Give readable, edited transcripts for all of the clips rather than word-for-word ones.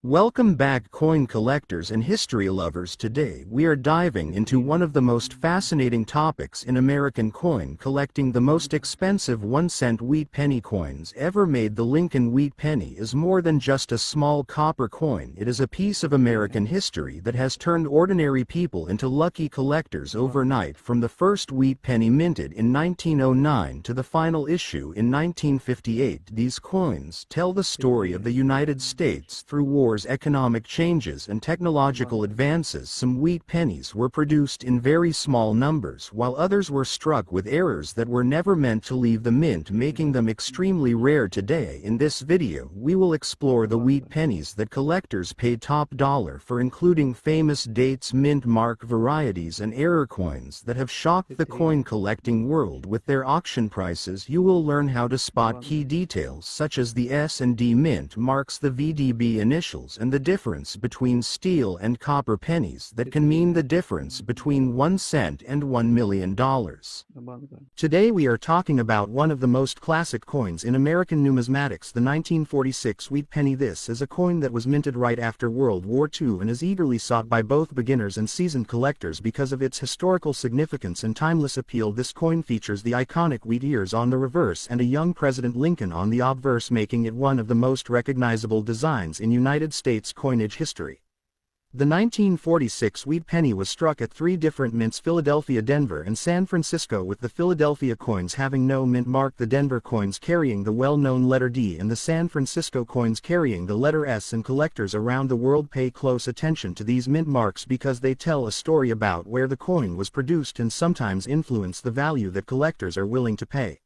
Welcome back, coin collectors and history lovers. Today we are diving into one of the most fascinating topics in American coin collecting. The most expensive 1-cent wheat penny coins ever made. The Lincoln Wheat Penny is more than just a small copper coin. It is a piece of American history that has turned ordinary people into lucky collectors overnight. From the first wheat penny minted in 1909 to the final issue in 1958, these coins tell the story of the United States through wars, economic changes and technological advances. Some wheat pennies were produced in very small numbers, while others were struck with errors that were never meant to leave the mint, making them extremely rare. Today in this video we will explore the wheat pennies that collectors pay top dollar for, including famous dates, mint mark varieties and error coins that have shocked the coin collecting world with their auction prices. You will learn how to spot key details such as the S and D mint marks, the VDB initials, and the difference between steel and copper pennies that can mean the difference between 1 cent and $1 million. Today we are talking about one of the most classic coins in American numismatics, the 1946 wheat penny. This is a coin that was minted right after World War II and is eagerly sought by both beginners and seasoned collectors because of its historical significance and timeless appeal. This coin features the iconic wheat ears on the reverse and a young President Lincoln on the obverse, making it one of the most recognizable designs in United States coinage history. The 1946 wheat penny was struck at three different mints: Philadelphia, Denver, and San Francisco, with the Philadelphia coins having no mint mark, the Denver coins carrying the well-known letter D, and the San Francisco coins carrying the letter S. And collectors around the world pay close attention to these mint marks because they tell a story about where the coin was produced and sometimes influence the value that collectors are willing to pay.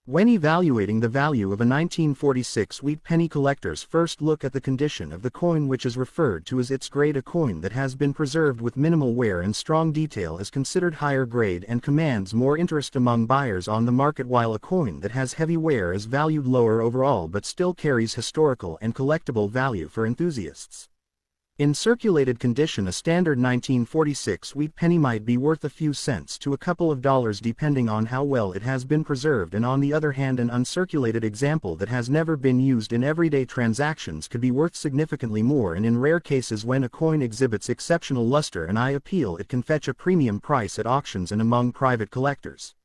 When evaluating the value of a 1946 wheat penny, collectors first look at the condition of the coin, which is referred to as its grade. A coin that has been preserved with minimal wear and strong detail is considered higher grade and commands more interest among buyers on the market, while a coin that has heavy wear is valued lower overall but still carries historical and collectible value for enthusiasts. In circulated condition, a standard 1946 wheat penny might be worth a few cents to a couple of dollars depending on how well it has been preserved, and on the other hand, an uncirculated example that has never been used in everyday transactions could be worth significantly more, and in rare cases, when a coin exhibits exceptional luster and eye appeal, it can fetch a premium price at auctions and among private collectors.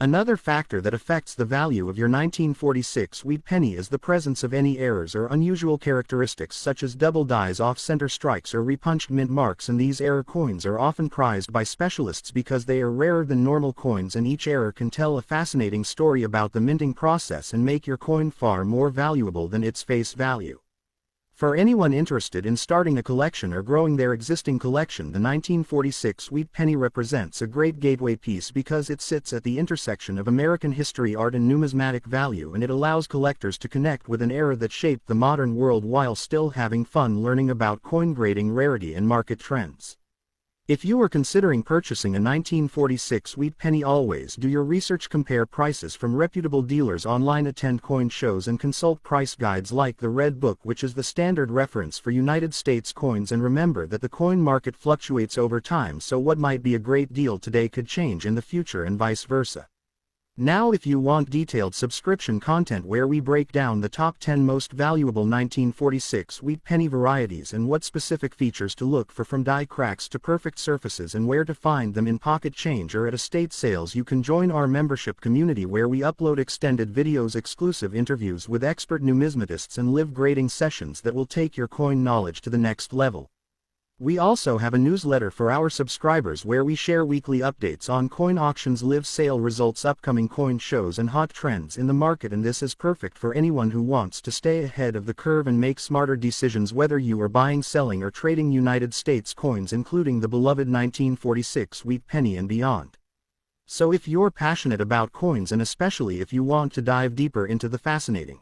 Another factor that affects the value of your 1946 wheat penny is the presence of any errors or unusual characteristics such as double dies, off-center strikes, or repunched mint marks, and these error coins are often prized by specialists because they are rarer than normal coins, and each error can tell a fascinating story about the minting process and make your coin far more valuable than its face value. For anyone interested in starting a collection or growing their existing collection, the 1946 wheat penny represents a great gateway piece because it sits at the intersection of American history, art, and numismatic value, and it allows collectors to connect with an era that shaped the modern world while still having fun learning about coin grading, rarity, and market trends. If you are considering purchasing a 1946 wheat penny, always do your research, compare prices from reputable dealers online, attend coin shows, and consult price guides like the Red Book, which is the standard reference for United States coins. And remember that the coin market fluctuates over time, so what might be a great deal today could change in the future and vice versa. Now, if you want detailed subscription content where we break down the top 10 most valuable 1946 wheat penny varieties and what specific features to look for, from die cracks to perfect surfaces, and where to find them in pocket change or at estate sales, you can join our membership community where we upload extended videos, exclusive interviews with expert numismatists, and live grading sessions that will take your coin knowledge to the next level. We also have a newsletter for our subscribers where we share weekly updates on coin auctions, live sale results, upcoming coin shows, and hot trends in the market, and this is perfect for anyone who wants to stay ahead of the curve and make smarter decisions whether you are buying, selling, or trading United States coins, including the beloved 1946 wheat penny and beyond. So if you're passionate about coins, and especially if you want to dive deeper into the fascinating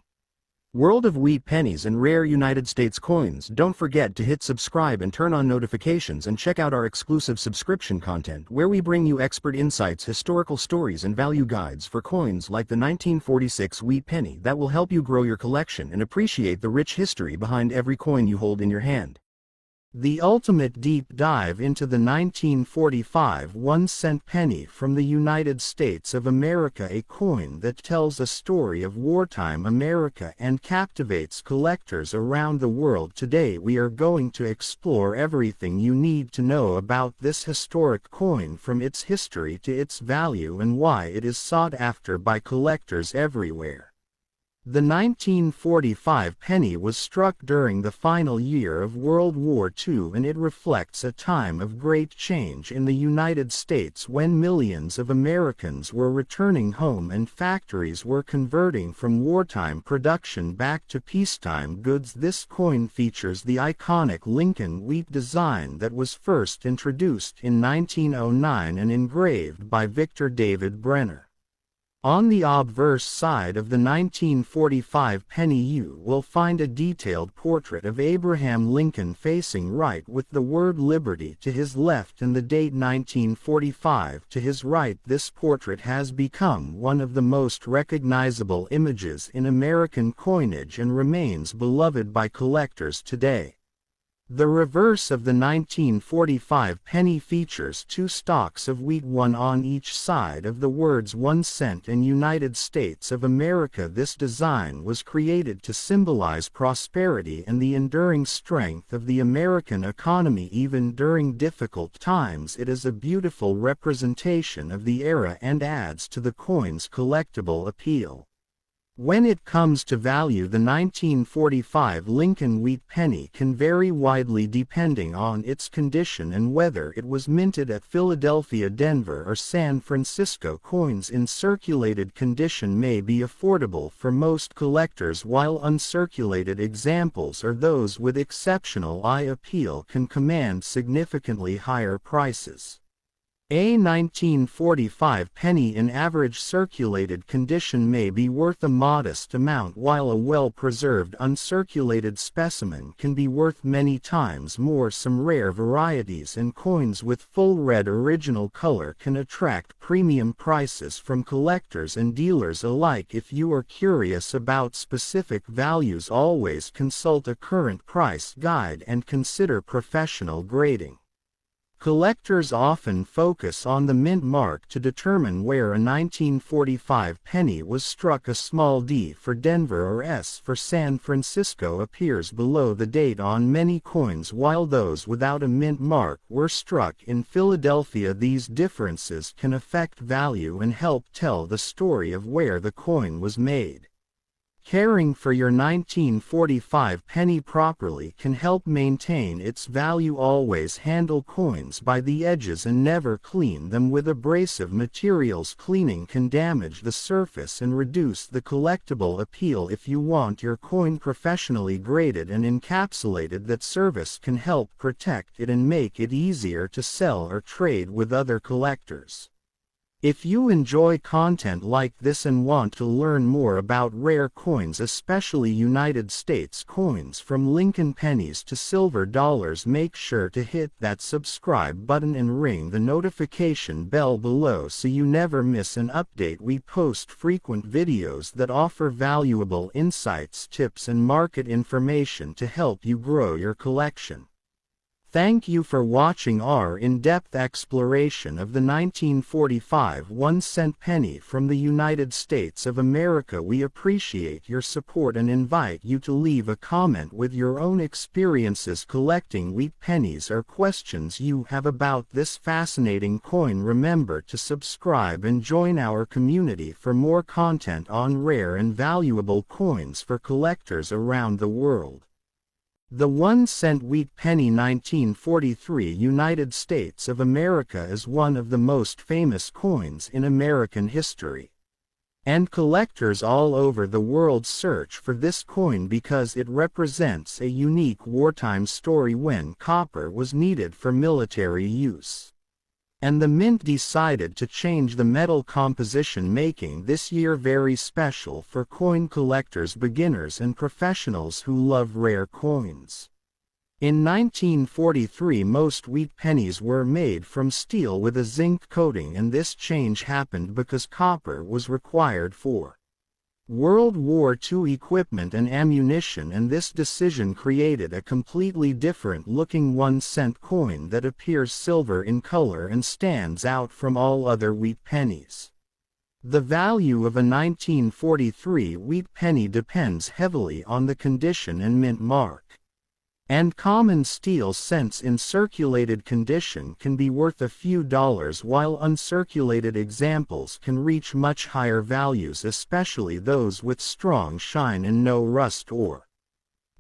world of wheat pennies and rare United States coins, don't forget to hit subscribe and turn on notifications, and check out our exclusive subscription content where we bring you expert insights, historical stories, and value guides for coins like the 1946 wheat penny that will help you grow your collection and appreciate the rich history behind every coin you hold in your hand. The ultimate deep dive into the 1945 1-cent penny from the United States of America, a coin that tells a story of wartime America and captivates collectors around the world. Today we are going to explore everything you need to know about this historic coin, from its history to its value and why it is sought after by collectors everywhere. The 1945 penny was struck during the final year of World War II, and it reflects a time of great change in the United States when millions of Americans were returning home and factories were converting from wartime production back to peacetime goods. This coin features the iconic Lincoln Wheat design that was first introduced in 1909 and engraved by Victor David Brenner. On the obverse side of the 1945 penny you will find a detailed portrait of Abraham Lincoln facing right with the word Liberty to his left and the date 1945 to his right. This portrait has become one of the most recognizable images in American coinage and remains beloved by collectors today. The reverse of the 1945 penny features two stalks of wheat, one on each side of the words 1 cent and United States of America. This design was created to symbolize prosperity and the enduring strength of the American economy even during difficult times. It is a beautiful representation of the era and adds to the coin's collectible appeal. When it comes to value, the 1945 Lincoln Wheat Penny can vary widely depending on its condition and whether it was minted at Philadelphia, Denver, or San Francisco. Coins in circulated condition may be affordable for most collectors, while uncirculated examples or those with exceptional eye appeal can command significantly higher prices. A 1945 penny in average circulated condition may be worth a modest amount, while a well-preserved uncirculated specimen can be worth many times more. Some rare varieties and coins with full red original color can attract premium prices from collectors and dealers alike. If you are curious about specific values, always consult a current price guide and consider professional grading. Collectors often focus on the mint mark to determine where a 1945 penny was struck. A small D for Denver or S for San Francisco appears below the date on many coins, while those without a mint mark were struck in Philadelphia. These differences can affect value and help tell the story of where the coin was made. Caring for your 1945 penny properly can help maintain its value. Always handle coins by the edges and never clean them with abrasive materials. Cleaning can damage the surface and reduce the collectible appeal. If you want your coin professionally graded and encapsulated, that service can help protect it and make it easier to sell or trade with other collectors. If you enjoy content like this and want to learn more about rare coins, especially United States coins from Lincoln pennies to silver dollars, make sure to hit that subscribe button and ring the notification bell below so you never miss an update. We post frequent videos that offer valuable insights, tips, and market information to help you grow your collection. Thank you for watching our in-depth exploration of the 1945 1-cent penny from the United States of America. We appreciate your support and invite you to leave a comment with your own experiences collecting wheat pennies or questions you have about this fascinating coin. Remember to subscribe and join our community for more content on rare and valuable coins for collectors around the world. The 1-cent wheat penny 1943 United States of America is one of the most famous coins in American history. And collectors all over the world search for this coin because it represents a unique wartime story when copper was needed for military use. And the mint decided to change the metal composition, making this year very special for coin collectors, beginners, and professionals who love rare coins. In 1943, most wheat pennies were made from steel with a zinc coating, and this change happened because copper was required for World War II equipment and ammunition, and this decision created a completely different looking 1-cent coin that appears silver in color and stands out from all other wheat pennies. The value of a 1943 wheat penny depends heavily on the condition and mint mark. And common steel cents in circulated condition can be worth a few dollars, while uncirculated examples can reach much higher values, especially those with strong shine and no rust or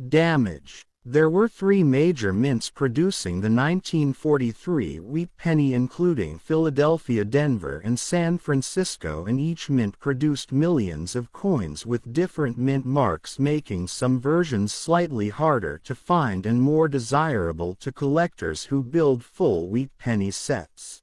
damage. There were three major mints producing the 1943 wheat penny, including Philadelphia, Denver, and San Francisco, and each mint produced millions of coins with different mint marks, making some versions slightly harder to find and more desirable to collectors who build full wheat penny sets.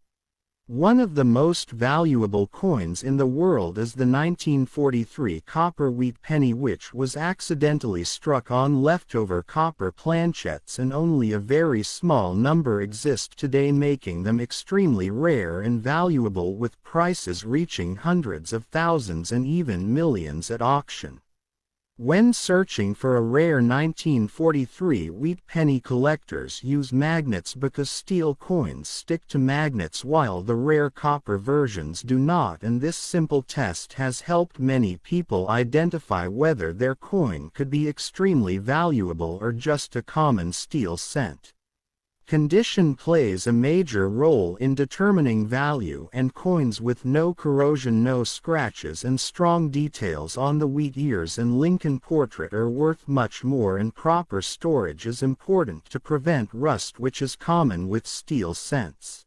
One of the most valuable coins in the world is the 1943 copper wheat penny, which was accidentally struck on leftover copper planchets, and only a very small number exist today, making them extremely rare and valuable, with prices reaching hundreds of thousands and even millions at auction. When searching for a rare 1943 wheat penny, collectors use magnets because steel coins stick to magnets while the rare copper versions do not, and this simple test has helped many people identify whether their coin could be extremely valuable or just a common steel cent. Condition plays a major role in determining value, and coins with no corrosion, no scratches, and strong details on the wheat ears and Lincoln portrait are worth much more, and proper storage is important to prevent rust, which is common with steel cents.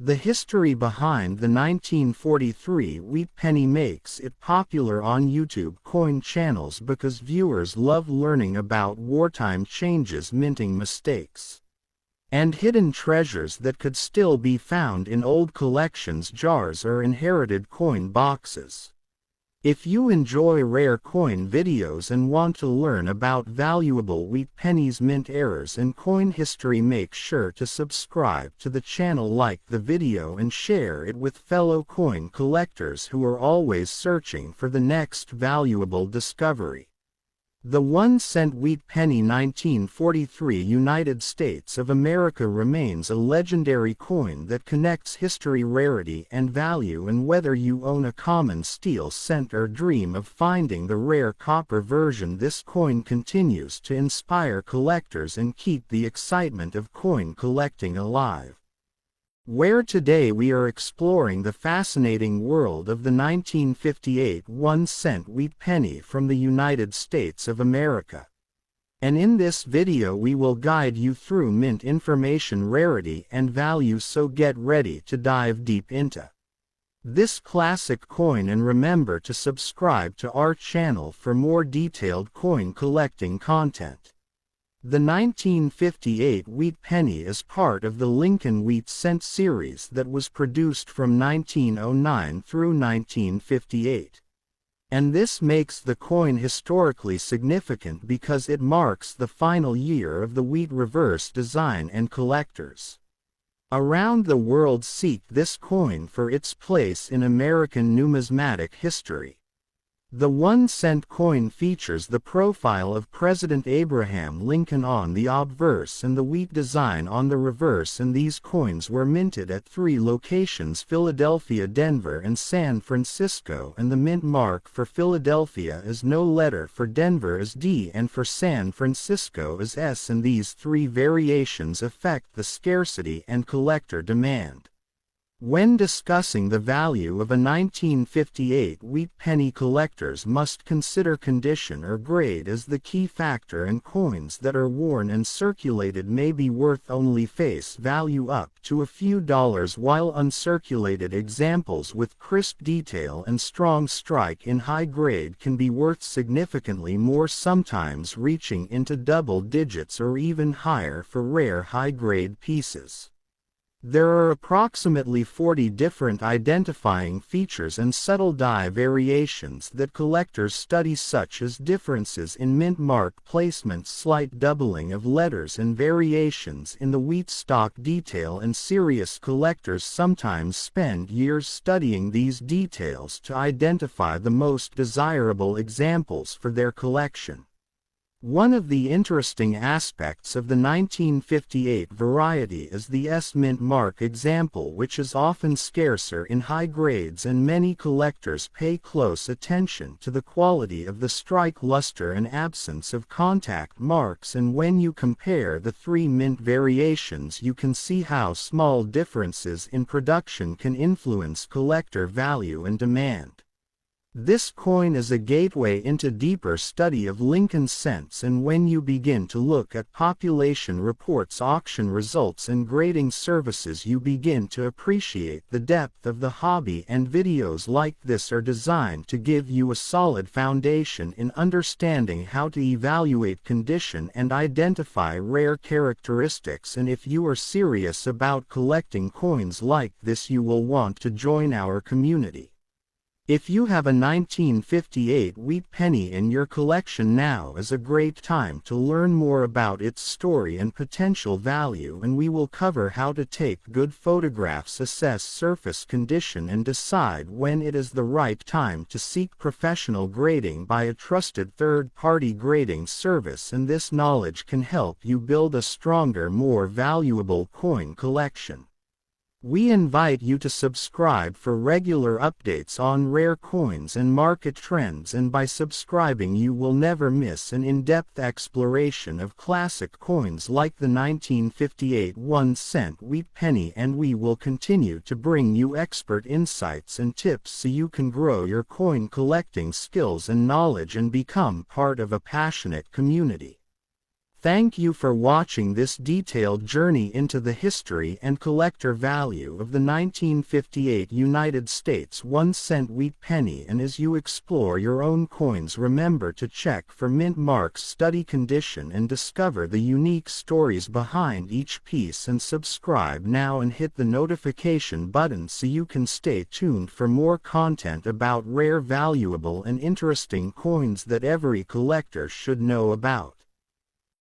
The history behind the 1943 wheat penny makes it popular on YouTube coin channels because viewers love learning about wartime changes, minting mistakes, and hidden treasures that could still be found in old collections, jars, or inherited coin boxes. If you enjoy rare coin videos and want to learn about valuable wheat pennies, mint errors, and coin history, make sure to subscribe to the channel, like the video, and share it with fellow coin collectors who are always searching for the next valuable discovery. The 1-cent wheat penny 1943 United States of America remains a legendary coin that connects history, rarity, and value, and whether you own a common steel cent or dream of finding the rare copper version, this coin continues to inspire collectors and keep the excitement of coin collecting alive. Where today we are exploring the fascinating world of the 1958 1-cent wheat penny from the United States of America. And in this video we will guide you through mint information, rarity, and value, so get ready to dive deep into this classic coin, and remember to subscribe to our channel for more detailed coin collecting content. The 1958 wheat penny is part of the Lincoln Wheat Cent series that was produced from 1909 through 1958. And this makes the coin historically significant because it marks the final year of the wheat reverse design, and collectors around the world seek this coin for its place in American numismatic history. The 1-cent coin features the profile of President Abraham Lincoln on the obverse and the wheat design on the reverse, and these coins were minted at 3 locations: Philadelphia, Denver, and San Francisco, and the mint mark for Philadelphia is No, letter for Denver is D, and for San Francisco is S, and these 3 variations affect the scarcity and collector demand. When discussing the value of a 1958 wheat penny, collectors must consider condition or grade as the key factor, and coins that are worn and circulated may be worth only face value up to a few dollars, while uncirculated examples with crisp detail and strong strike in high grade can be worth significantly more, sometimes reaching into double digits or even higher for rare high-grade pieces. There are approximately 40 different identifying features and subtle die variations that collectors study, such as differences in mint mark placement, slight doubling of letters, and variations in the wheat stalk detail, and serious collectors sometimes spend years studying these details to identify the most desirable examples for their collection. One of the interesting aspects of the 1958 variety is the S-mint mark example, which is often scarcer in high grades, and many collectors pay close attention to the quality of the strike luster and absence of contact marks, and when you compare the three mint variations, you can see how small differences in production can influence collector value and demand. This coin is a gateway into deeper study of Lincoln cents, and when you begin to look at population reports, auction results, and grading services, you begin to appreciate the depth of the hobby, and videos like this are designed to give you a solid foundation in understanding how to evaluate condition and identify rare characteristics. And if you are serious about collecting coins like this, you will want to join our community. If you have a 1958 wheat penny in your collection, now is a great time to learn more about its story and potential value, and we will cover how to take good photographs, assess surface condition, and decide when it is the right time to seek professional grading by a trusted third-party grading service, and this knowledge can help you build a stronger, more valuable coin collection. We invite you to subscribe for regular updates on rare coins and market trends, and by subscribing you will never miss an in-depth exploration of classic coins like the 1958 1-cent wheat penny, and we will continue to bring you expert insights and tips so you can grow your coin collecting skills and knowledge and become part of a passionate community. Thank you for watching this detailed journey into the history and collector value of the 1958 United States 1-cent wheat penny, and as you explore your own coins, remember to check for mint marks, study condition, and discover the unique stories behind each piece. And subscribe now and hit the notification button so you can stay tuned for more content about rare, valuable, and interesting coins that every collector should know about.